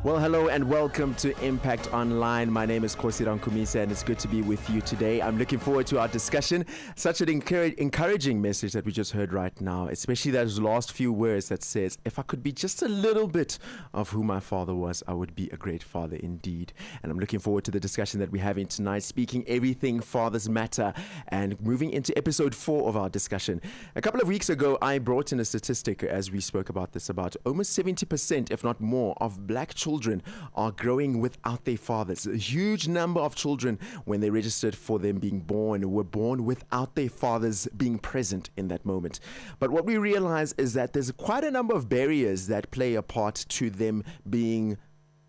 Well, hello and welcome to Impact Online. My name is Kgosi Rankhumise and it's good to be with you today. I'm looking forward to our discussion. Such an encouraging message that we just heard right now, especially those last few words that says, if I could be just a little bit of who my father was, I would be a great father indeed. And I'm looking forward to the discussion that we're having tonight, speaking everything fathers matter and moving into episode 4 of our discussion. A couple of weeks ago, I brought in a statistic as we spoke about this, about almost 70%, if not more, of black children are growing without their fathers. A huge number of children, when they registered for them being born, were born without their fathers being present in that moment. But what we realize is that there's quite a number of barriers that play a part to them being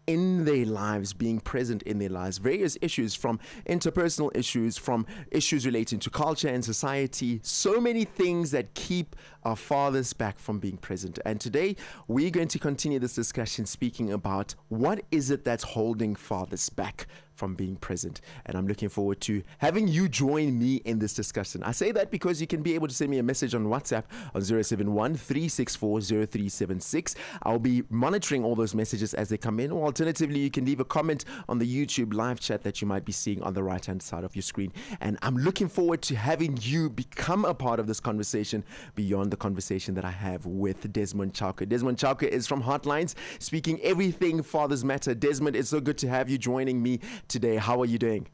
in their lives, being present in their lives. Various issues, from interpersonal issues, from issues relating to culture and society, so many things that keep our fathers back from being present. And today we're going to continue this discussion speaking about what is it that's holding fathers back from being present. And I'm looking forward to having you join me in this discussion. I say that because you can be able to send me a message on WhatsApp on 071-364-0376. I'll be monitoring all those messages as they come in, or alternatively, you can leave a comment on the YouTube live chat that you might be seeing on the right-hand side of your screen. And I'm looking forward to having you become a part of this conversation beyond the conversation that I have with Desmond Chauke. Desmond Chauke is from Heartlines, speaking everything fathers matter. Desmond, it's so good to have you joining me today. How are you doing?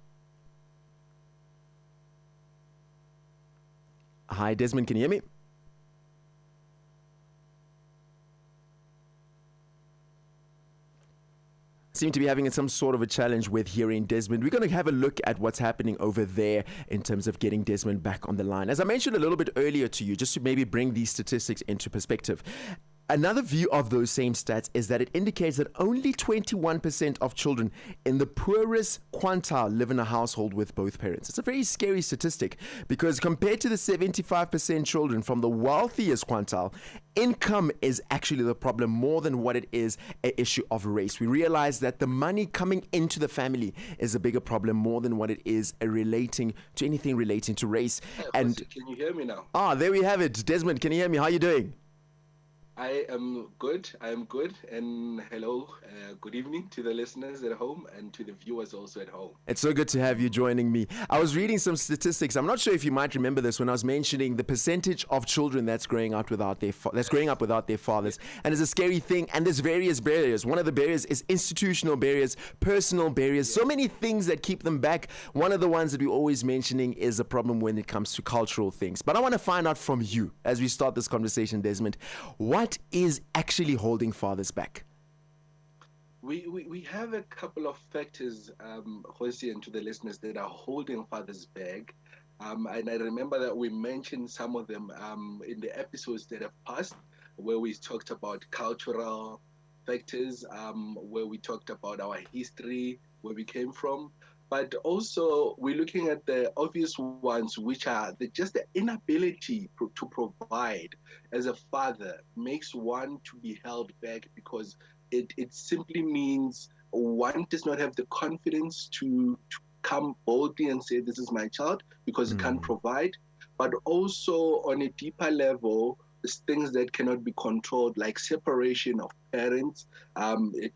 Hi, Desmond, can you hear me? Seem to be having some sort of a challenge with hearing Desmond. We're going to have a look at what's happening over there in terms of getting Desmond back on the line. As I mentioned a little bit earlier to you, just to maybe bring these statistics into perspective, another view of those same stats is that it indicates that only 21% of children in the poorest quintile live in a household with both parents. It's a very scary statistic because compared to the 75% children from the wealthiest quintile, income is actually the problem more than what it is an issue of race. We realize that the money coming into the family is a bigger problem more than what it is relating to anything relating to race. And can you hear me now? There we have it. Desmond, can you hear me? How are you doing? I am good. And hello, good evening to the listeners at home and to the viewers also at home. It's so good to have you joining me. I was reading some statistics. I'm not sure if you might remember this when I was mentioning the percentage of children that's growing up without their fathers. And it's a scary thing. And there's various barriers. One of the barriers is institutional barriers, personal barriers, so many things that keep them back. One of the ones that we're always mentioning is a problem when it comes to cultural things. But I want to find out from you as we start this conversation, Desmond, what is actually holding fathers back? We have a couple of factors, Kgosi, and to the listeners, that are holding fathers back. And I remember that we mentioned some of them in the episodes that have passed, where we talked about cultural factors, where we talked about our history, where we came from. But also, we're looking at the obvious ones, which are just the inability to provide as a father makes one to be held back, because it simply means one does not have the confidence to come boldly and say, this is my child, because it can't provide. But also on a deeper level, there's things that cannot be controlled, like separation of parents,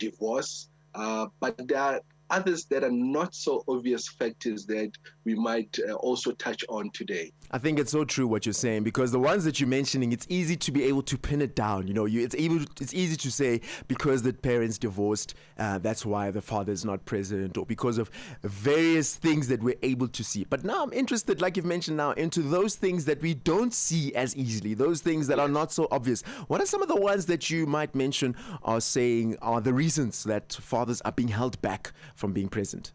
divorce, but there are others that are not so obvious factors that we might also touch on today. I think it's so true what you're saying, because the ones that you're mentioning, it's easy to be able to pin it down. You know, it's easy to say because the parents divorced, that's why the father is not present, or because of various things that we're able to see. But now I'm interested, like you've mentioned now, into those things that we don't see as easily, those things that are not so obvious. What are some of the ones that you might mention are saying are the reasons that fathers are being held back from being present?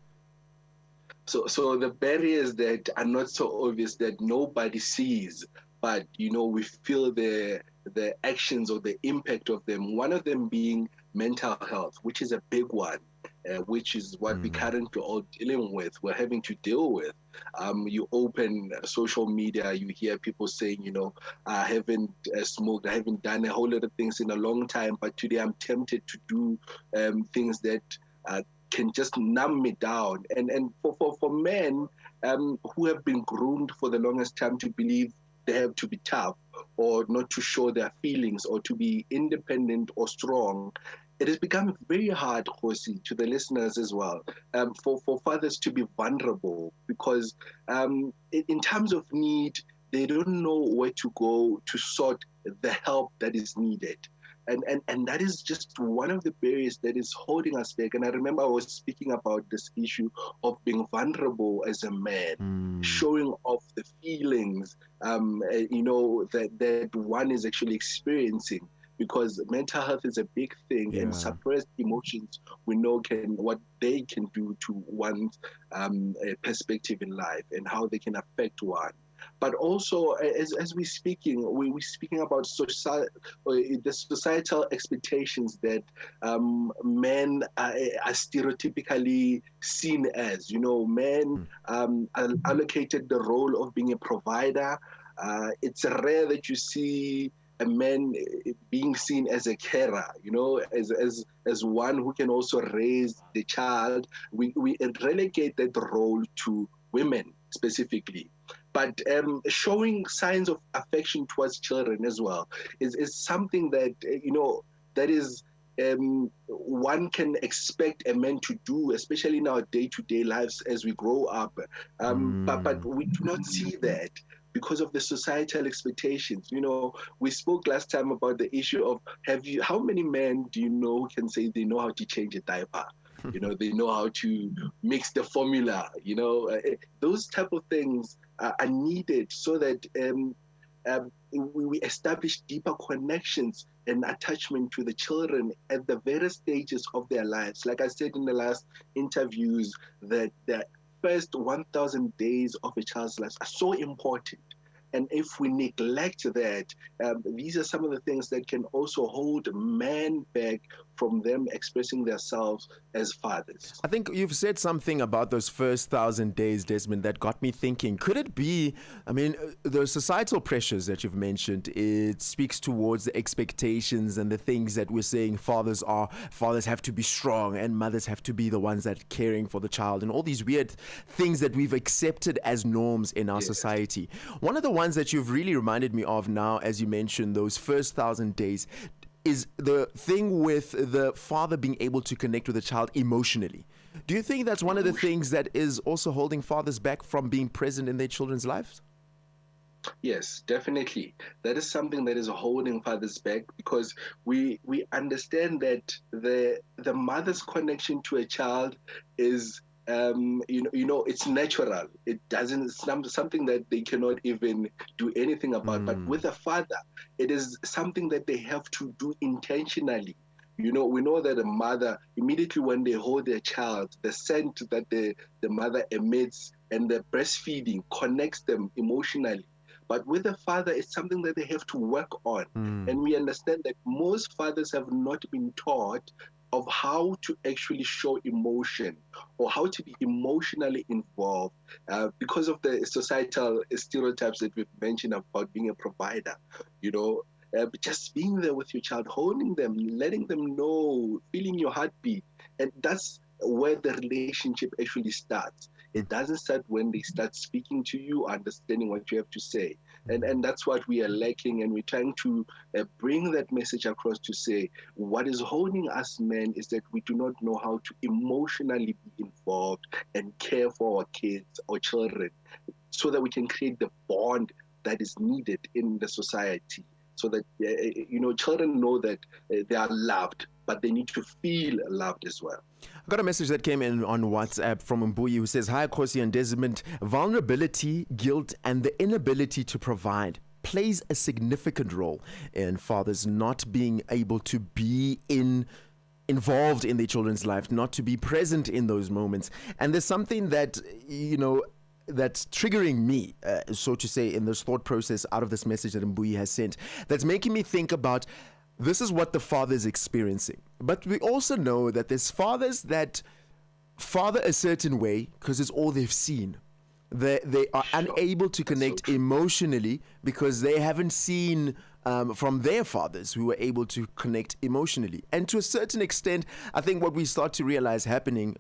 So the barriers that are not so obvious, that nobody sees, but we feel the actions or the impact of them. One of them being mental health, which is a big one, which is what we currently all dealing with. We're having to deal with. You open social media, you hear people saying, I haven't smoked, I haven't done a whole lot of things in a long time, but today I'm tempted to do things that can just numb me down. And for men who have been groomed for the longest time to believe they have to be tough or not to show their feelings or to be independent or strong, it has become very hard, Kgosi, to the listeners as well, for fathers to be vulnerable because in times of need, they don't know where to go to sort the help that is needed. And that is just one of the barriers that is holding us back. And I remember I was speaking about this issue of being vulnerable as a man, showing off the feelings, that one is actually experiencing. Because mental health is a big thing, and suppressed emotions we know what they can do to one's perspective in life and how they can affect one. But also, as we're speaking about the societal expectations that men are stereotypically seen as. Men are allocated the role of being a provider. It's rare that you see a man being seen as a carer, as one who can also raise the child. We relegate that role to women specifically. But showing signs of affection towards children as well is something that, that is one can expect a man to do, especially in our day-to-day lives as we grow up. But we do not see that because of the societal expectations. We spoke last time about the issue of how many men do you know who can say they know how to change a diaper? They know how to mix the formula. Those type of things are needed so that we establish deeper connections and attachment to the children at the various stages of their lives. Like I said in the last interviews, that the first 1,000 days of a child's life are so important. And if we neglect that, these are some of the things that can also hold men back from them expressing themselves as fathers. I think you've said something about those first 1,000 days, Desmond, that got me thinking. Could it be, the societal pressures that you've mentioned, it speaks towards the expectations and the things that we're saying fathers have to be strong and mothers have to be the ones that are caring for the child, and all these weird things that we've accepted as norms in our society. One of the ones that you've really reminded me of now, as you mentioned, those first 1,000 days, is the thing with the father being able to connect with the child emotionally. Do you think that's one of the things that is also holding fathers back from being present in their children's lives? Yes, definitely. That is something that is holding fathers back, because we understand that the mother's connection to a child is it's natural. It's something that they cannot even do anything about. But with a father, it is something that they have to do intentionally. We know that a mother, immediately when they hold their child, the scent that the mother emits and the breastfeeding connects them emotionally. But with a father, it's something that they have to work on. And we understand that most fathers have not been taught of how to actually show emotion or how to be emotionally involved because of the societal stereotypes that we've mentioned about being a provider. Just being there with your child, holding them, letting them know, feeling your heartbeat. And that's where the relationship actually starts. It doesn't start when they start speaking to you, understanding what you have to say. And that's what we are lacking, and we're trying to bring that message across to say what is holding us men is that we do not know how to emotionally be involved and care for our kids or children so that we can create the bond that is needed in the society, so that children know that they are loved, but they need to feel loved as well. I got a message that came in on WhatsApp from Mbuyi, who says, "Hi, Kgosi and Desmond. Vulnerability, guilt, and the inability to provide plays a significant role in fathers not being able to be involved in their children's life, not to be present in those moments." And there's something that, that's triggering me, so to say, in this thought process out of this message that Mbuyi has sent, that's making me think about, this is what the father is experiencing. But we also know that there's fathers that father a certain way because it's all they've seen. They are unable to connect emotionally because they haven't seen from their fathers who were able to connect emotionally. And to a certain extent, I think what we start to realize happening,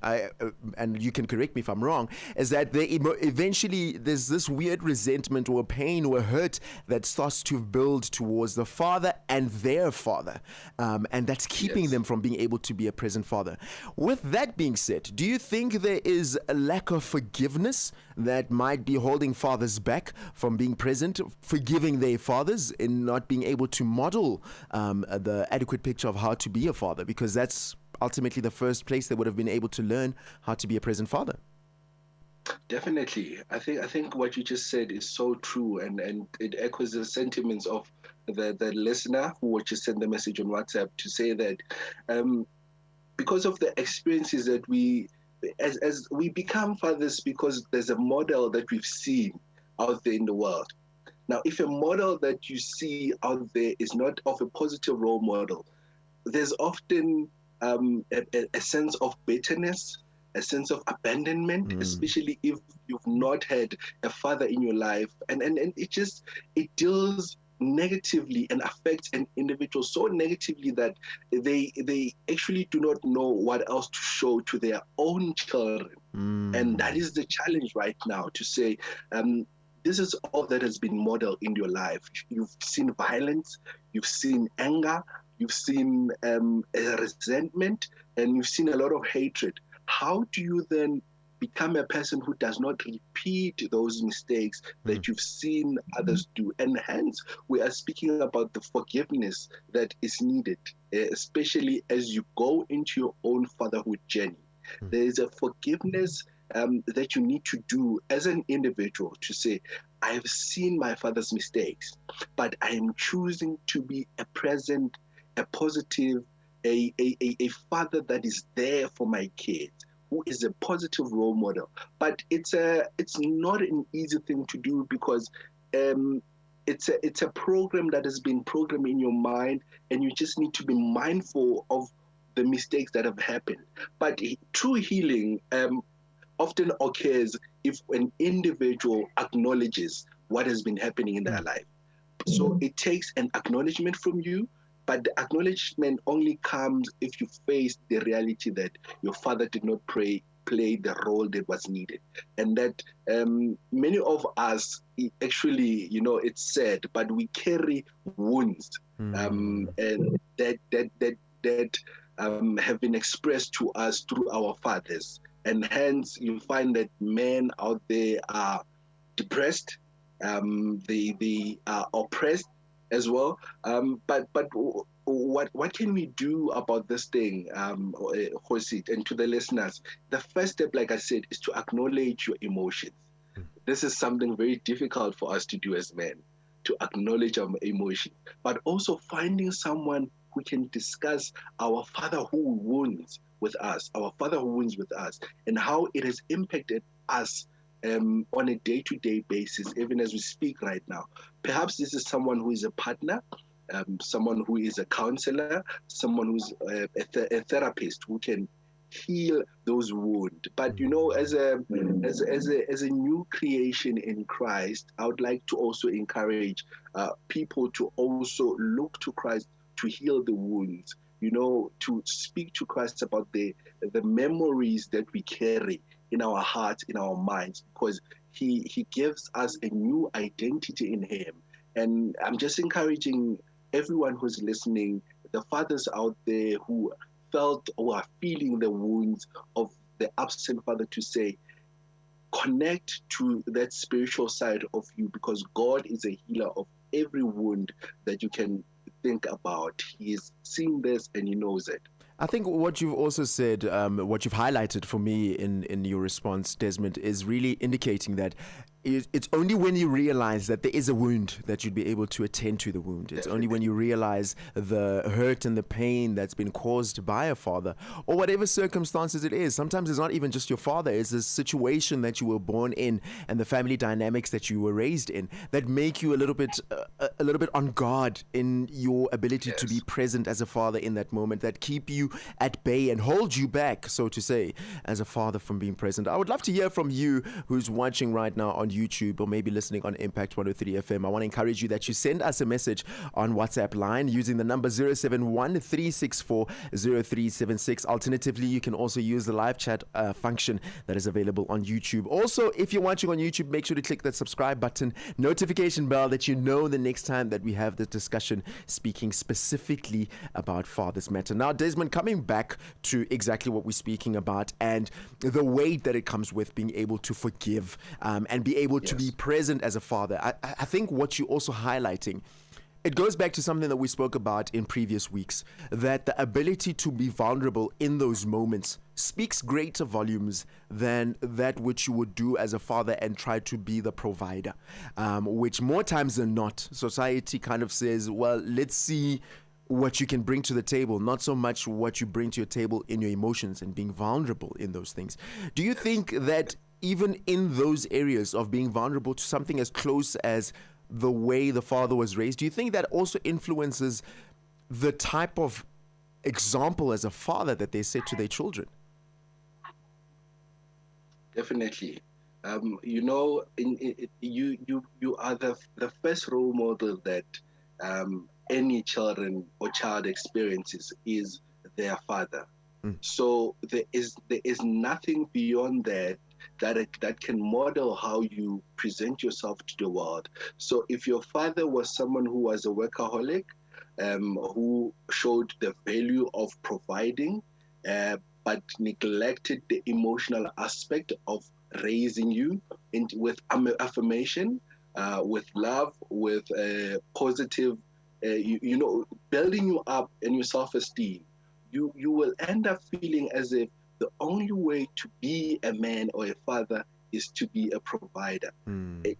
and you can correct me if I'm wrong, is that eventually there's this weird resentment or pain or hurt that starts to build towards the father and their father. And that's keeping them from being able to be a present father. With that being said, do you think there is a lack of forgiveness that might be holding fathers back from being present, forgiving their fathers, in not being able to model the adequate picture of how to be a father? Because that's ultimately the first place they would have been able to learn how to be a present father. Definitely. I think what you just said is so true, and it echoes the sentiments of the listener who just sent the message on WhatsApp to say that because of the experiences that as we become fathers, because there's a model that we've seen out there in the world. Now, if a model that you see out there is not of a positive role model, there's often a sense of bitterness, a sense of abandonment, especially if you've not had a father in your life. And it deals negatively and affects an individual so negatively that they actually do not know what else to show to their own children. And that is the challenge right now, to say, this is all that has been modeled in your life. You've seen violence, you've seen anger, you've seen resentment, and you've seen a lot of hatred. How do you then become a person who does not repeat those mistakes that you've seen others do? And hence, we are speaking about the forgiveness that is needed, especially as you go into your own fatherhood journey. There is a forgiveness that you need to do as an individual, to say, I have seen my father's mistakes, but I am choosing to be a present, a positive, a father that is there for my kids, who is a positive role model. But it's not an easy thing to do, because it's a program that has been programmed in your mind, and you just need to be mindful of the mistakes that have happened. But true healing often occurs if an individual acknowledges what has been happening in their life. So it takes an acknowledgement from you, but the acknowledgement only comes if you face the reality that your father did not play the role that was needed. And that many of us, actually, it's sad, but we carry wounds and that have been expressed to us through our fathers. And hence, you find that men out there are depressed, they are oppressed as well. But what can we do about this thing, Kgosi, and to the listeners? The first step, like I said, is to acknowledge your emotions. This is something very difficult for us to do as men, to acknowledge our emotions, but also finding someone who can discuss our father who wounds with us, and how it has impacted us on a day-to-day basis, even as we speak right now. Perhaps this is someone who is a partner, someone who is a counselor, someone who's a therapist who can heal those wounds. But as a new creation in Christ, I would like to also encourage people to also look to Christ to heal the wounds, to speak to Christ about the memories that we carry in our hearts, in our minds, because he gives us a new identity in him. And I'm just encouraging everyone who's listening, the fathers out there who felt or are feeling the wounds of the absent father, to say, connect to that spiritual side of you, because God is a healer of every wound that you can think about. He is seeing this and he knows it. I think what you've also said, what you've highlighted for me in your response, Desmond, is really indicating that it's only when you realize that there is a wound that you'd be able to attend to the wound. It's only when you realize the hurt and the pain that's been caused by a father, or whatever circumstances it is. Sometimes it's not even just your father. It's a situation that you were born in and the family dynamics that you were raised in that make you a little bit on guard in your ability to be present as a father in that moment, that keep you at bay and hold you back, so to say, as a father from being present. I would love to hear from you who's watching right now on YouTube or maybe listening on Impact 103 FM, I want to encourage you that you send us a message on WhatsApp line using the number 071-364-0376. Alternatively, you can also use the live chat function that is available on YouTube. Also, if you're watching on YouTube, make sure to click that subscribe button, notification bell, that you know the next time that we have the discussion speaking specifically about Father's Matter. Now, Desmond, coming back to exactly what we're speaking about and the weight that it comes with being able to forgive and be able to be present as a father. I think what you're also highlighting, it goes back to something that we spoke about in previous weeks, that the ability to be vulnerable in those moments speaks greater volumes than that which you would do as a father and try to be the provider, which more times than not, society kind of says, well, let's see what you can bring to the table, not so much what you bring to your table in your emotions and being vulnerable in those things. Do you think that even in those areas of being vulnerable to something as close as the way the father was raised, do you think that also influences the type of example as a father that they set to their children? Definitely. You are the first role model that any children or child experiences is their father. So there is nothing beyond that can model how you present yourself to the world. So if your father was someone who was a workaholic, who showed the value of providing, but neglected the emotional aspect of raising you with affirmation, with love, with positive, building you up in your self-esteem, you will end up feeling as if the only way to be a man or a father is to be a provider.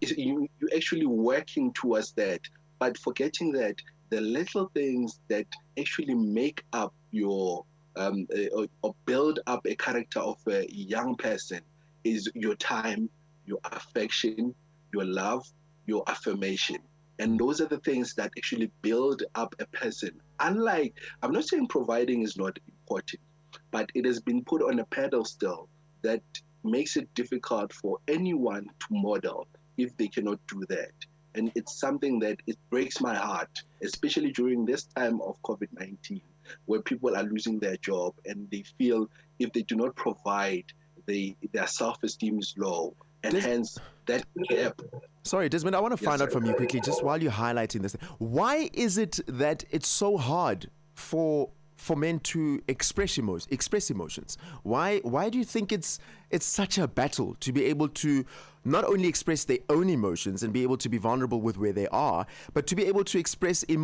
You're actually working towards that, but forgetting that the little things that actually make up your or build up a character of a young person is your time, your affection, your love, your affirmation. And those are the things that actually build up a person. Unlike, I'm not saying providing is not important, but it has been put on a pedestal that makes it difficult for anyone to model if they cannot do that. And it's something that it breaks my heart, especially during this time of COVID-19, where people are losing their job and they feel if they do not provide, their self-esteem is low. And hence that gap. Sorry, Desmond, I want to find out from you quickly, just while you're highlighting this. Why is it that it's so hard for men to express emotions? Why do you think it's such a battle to be able to not only express their own emotions and be able to be vulnerable with where they are, but to be able to express I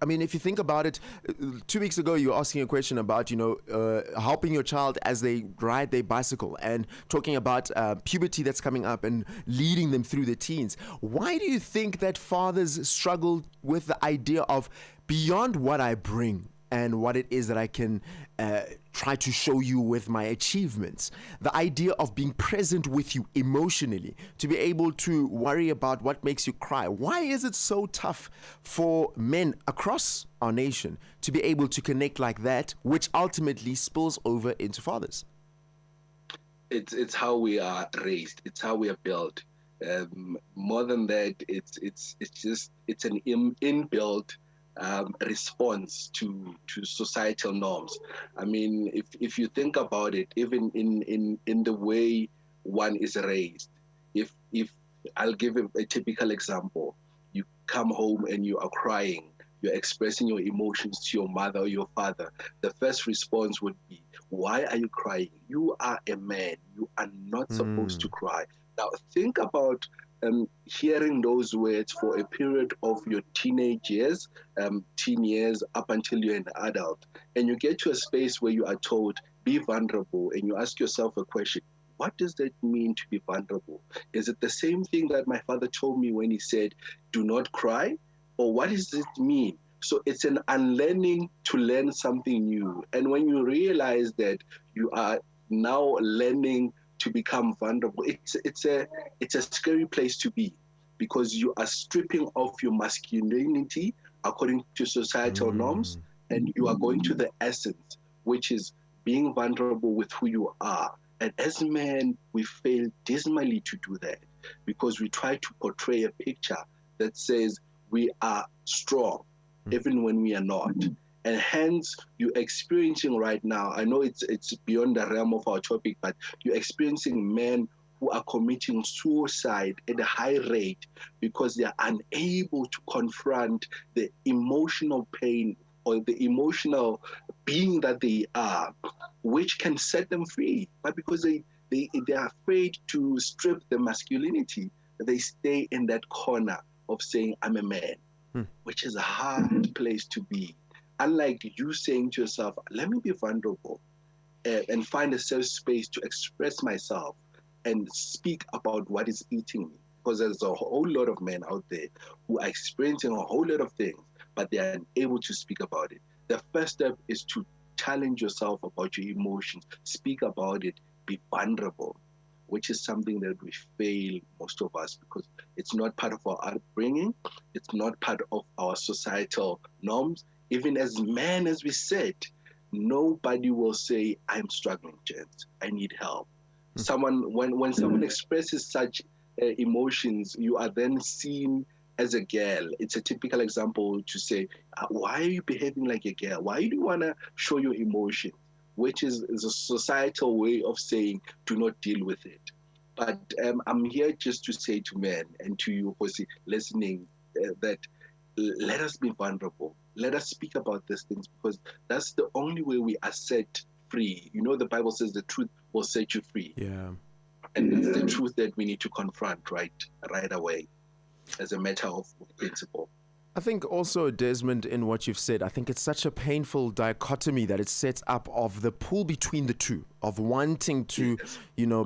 mean, if you think about it, 2 weeks ago you were asking a question about helping your child as they ride their bicycle and talking about puberty that's coming up and leading them through the teens. Why do you think that fathers struggle with the idea of beyond what I bring and what it is that I can try to show you with my achievements, the idea of being present with you emotionally, to be able to worry about what makes you cry? Why is it so tough for men across our nation to be able to connect like that, which ultimately spills over into fathers? It's how we are raised. It's how we are built. More than that, it's an inbuilt response to societal norms. I mean, if you think about it, even in the way one is raised, if I'll give a typical example, you come home and you are crying, you're expressing your emotions to your mother or your father, the first response would be, why are you crying? You are a man. You are not supposed to cry. Now think about hearing those words for a period of your teenage years, teen years, up until you're an adult. And you get to a space where you are told, be vulnerable, and you ask yourself a question, what does that mean to be vulnerable? Is it the same thing that my father told me when he said, do not cry? Or what does it mean? So it's an unlearning to learn something new. And when you realize that you are now learning to become vulnerable, it's a scary place to be, because you are stripping off your masculinity according to societal norms, and you are going to the essence, which is being vulnerable with who you are. And as men, we fail dismally to do that. because we try to portray a picture that says we are strong, even when we are not. And hence, you're experiencing right now, I know it's beyond the realm of our topic, but you're experiencing men who are committing suicide at a high rate because they are unable to confront the emotional pain or the emotional being that they are, which can set them free. But because they are afraid to strip the masculinity, they stay in that corner of saying, I'm a man, which is a hard place to be. Unlike you saying to yourself, let me be vulnerable and find a safe space to express myself and speak about what is eating me. Because there's a whole lot of men out there who are experiencing a whole lot of things, but they are unable to speak about it. The first step is to challenge yourself about your emotions, speak about it, be vulnerable, which is something that we fail, most of us, because it's not part of our upbringing, it's not part of our societal norms. Even as men, as we said, nobody will say, I'm struggling, gents, I need help. When someone expresses such emotions, you are then seen as a girl. It's a typical example to say, why are you behaving like a girl? Why do you want to show your emotions? Which is a societal way of saying, do not deal with it. But I'm here just to say to men and to you, Kgosi, listening, that let us be vulnerable. Let us speak about these things, because that's the only way we are set free. You know, the Bible says the truth will set you free. Yeah. And that's the truth that we need to confront right away as a matter of principle. I think also, Desmond, in what you've said, I think it's such a painful dichotomy that it sets up of the pull between the two, of wanting to,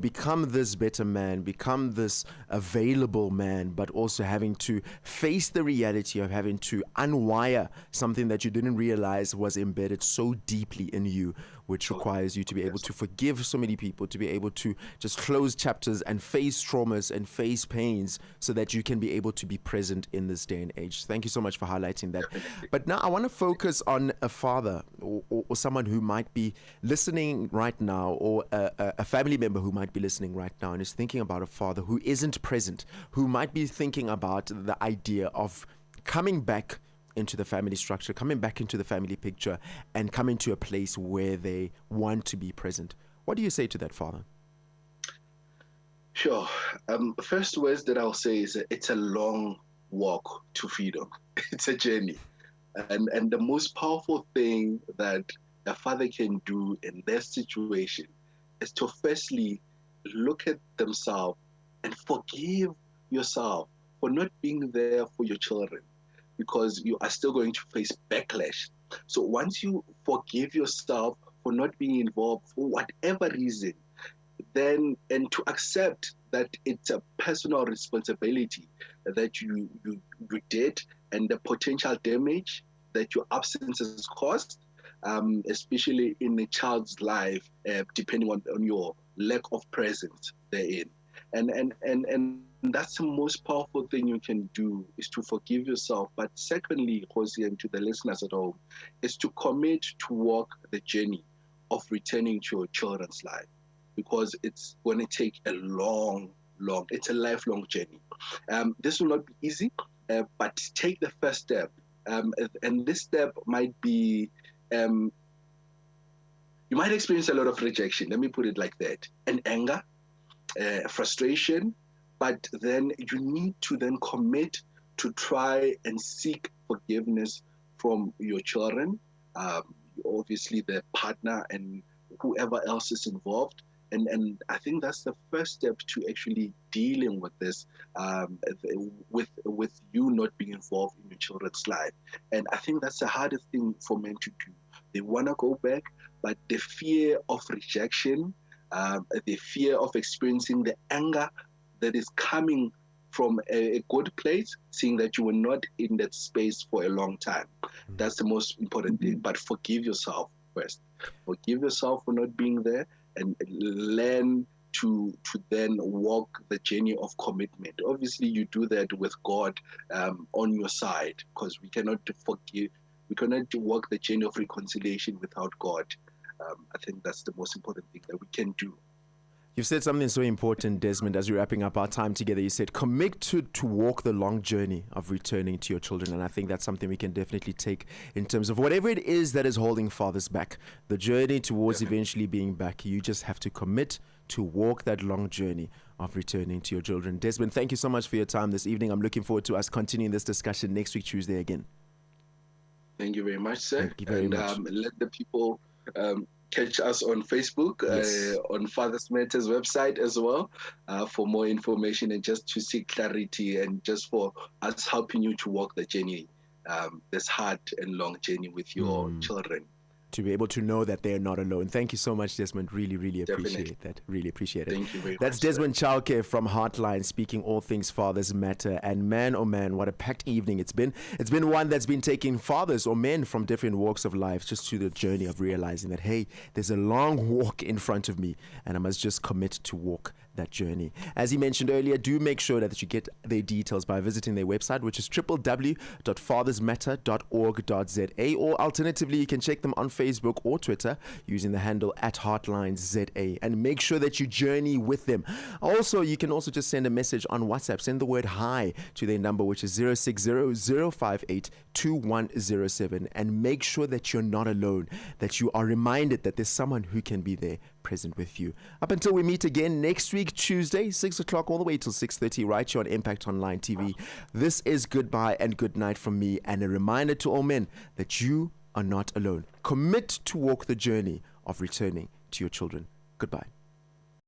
become this better man, become this available man, but also having to face the reality of having to unwire something that you didn't realize was embedded so deeply in you, which requires you to be able to forgive so many people, to be able to just close chapters and face traumas and face pains so that you can be able to be present in this day and age. Thank you so much for highlighting that. But now I want to focus on a father or someone who might be listening right now, or a family member who might be listening right now and is thinking about a father who isn't present, who might be thinking about the idea of coming back into the family structure, coming back into the family picture, and coming to a place where they want to be present. What do you say to that father? Sure. First words that I'll say is it's a long walk to freedom. It's a journey. And the most powerful thing that a father can do in their situation is to firstly look at themselves and forgive yourself for not being there for your children, because you are still going to face backlash. So once you forgive yourself for not being involved for whatever reason, then, and to accept that it's a personal responsibility that you did, and the potential damage that your absence has caused, especially in a child's life, depending on your lack of presence therein. And that's the most powerful thing you can do, is to forgive yourself. But secondly, Kgosi, and to the listeners at home, is to commit to walk the journey of returning to your children's life, because it's going to take a it's a lifelong journey. This will not be easy, but take the first step. And this step might be, you might experience a lot of rejection, let me put it like that, and anger, frustration, but then you need to then commit to try and seek forgiveness from your children, obviously their partner and whoever else is involved. And I think that's the first step to actually dealing with this, with you not being involved in your children's life. And I think that's the hardest thing for men to do. They want to go back, but the fear of rejection, the fear of experiencing the anger that is coming from a good place, seeing that you were not in that space for a long time. That's the most important thing. But forgive yourself first. Forgive yourself for not being there, and learn to then walk the journey of commitment. Obviously, you do that with God on your side, because we cannot walk the journey of reconciliation without God. I think that's the most important thing that we can do. You've said something so important, Desmond, as we're wrapping up our time together. You said, commit to walk the long journey of returning to your children. And I think that's something we can definitely take in terms of whatever it is that is holding fathers back. The journey towards eventually being back. You just have to commit to walk that long journey of returning to your children. Desmond, thank you so much for your time this evening. I'm looking forward to us continuing this discussion next week, Tuesday again. Thank you very much, sir. Thank you very much. Let the people catch us on Facebook, Yes. on Fathers Matters website as well, for more information and just to seek clarity and just for us helping you to walk the journey, this hard and long journey with your children. To be able to know that they're not alone. Thank you so much, Desmond. Really, really appreciate that. Really appreciate it. Thank you very much. That's Desmond Chauke from Heartlines, speaking all things fathers matter. And man, oh man, what a packed evening it's been. It's been one that's been taking fathers or men from different walks of life just to the journey of realizing that, hey, there's a long walk in front of me and I must just commit to walk that journey. As he mentioned earlier, do make sure that you get their details by visiting their website, which is www.fathersmatter.org.za, or alternatively, you can check them on Facebook or Twitter using the handle @HeartlinesZA, and make sure that you journey with them. Also, you can also just send a message on WhatsApp. Send the word hi to their number, which is 060-058-2107, and make sure that you're not alone, that you are reminded that there's someone who can be there present with you. Up until we meet again next week, Tuesday, 6 o'clock all the way till 6:30, right here on Impact Online TV. This is goodbye and good night from me, and a reminder to all men that you are not alone. Commit to walk the journey of returning to your children. Goodbye.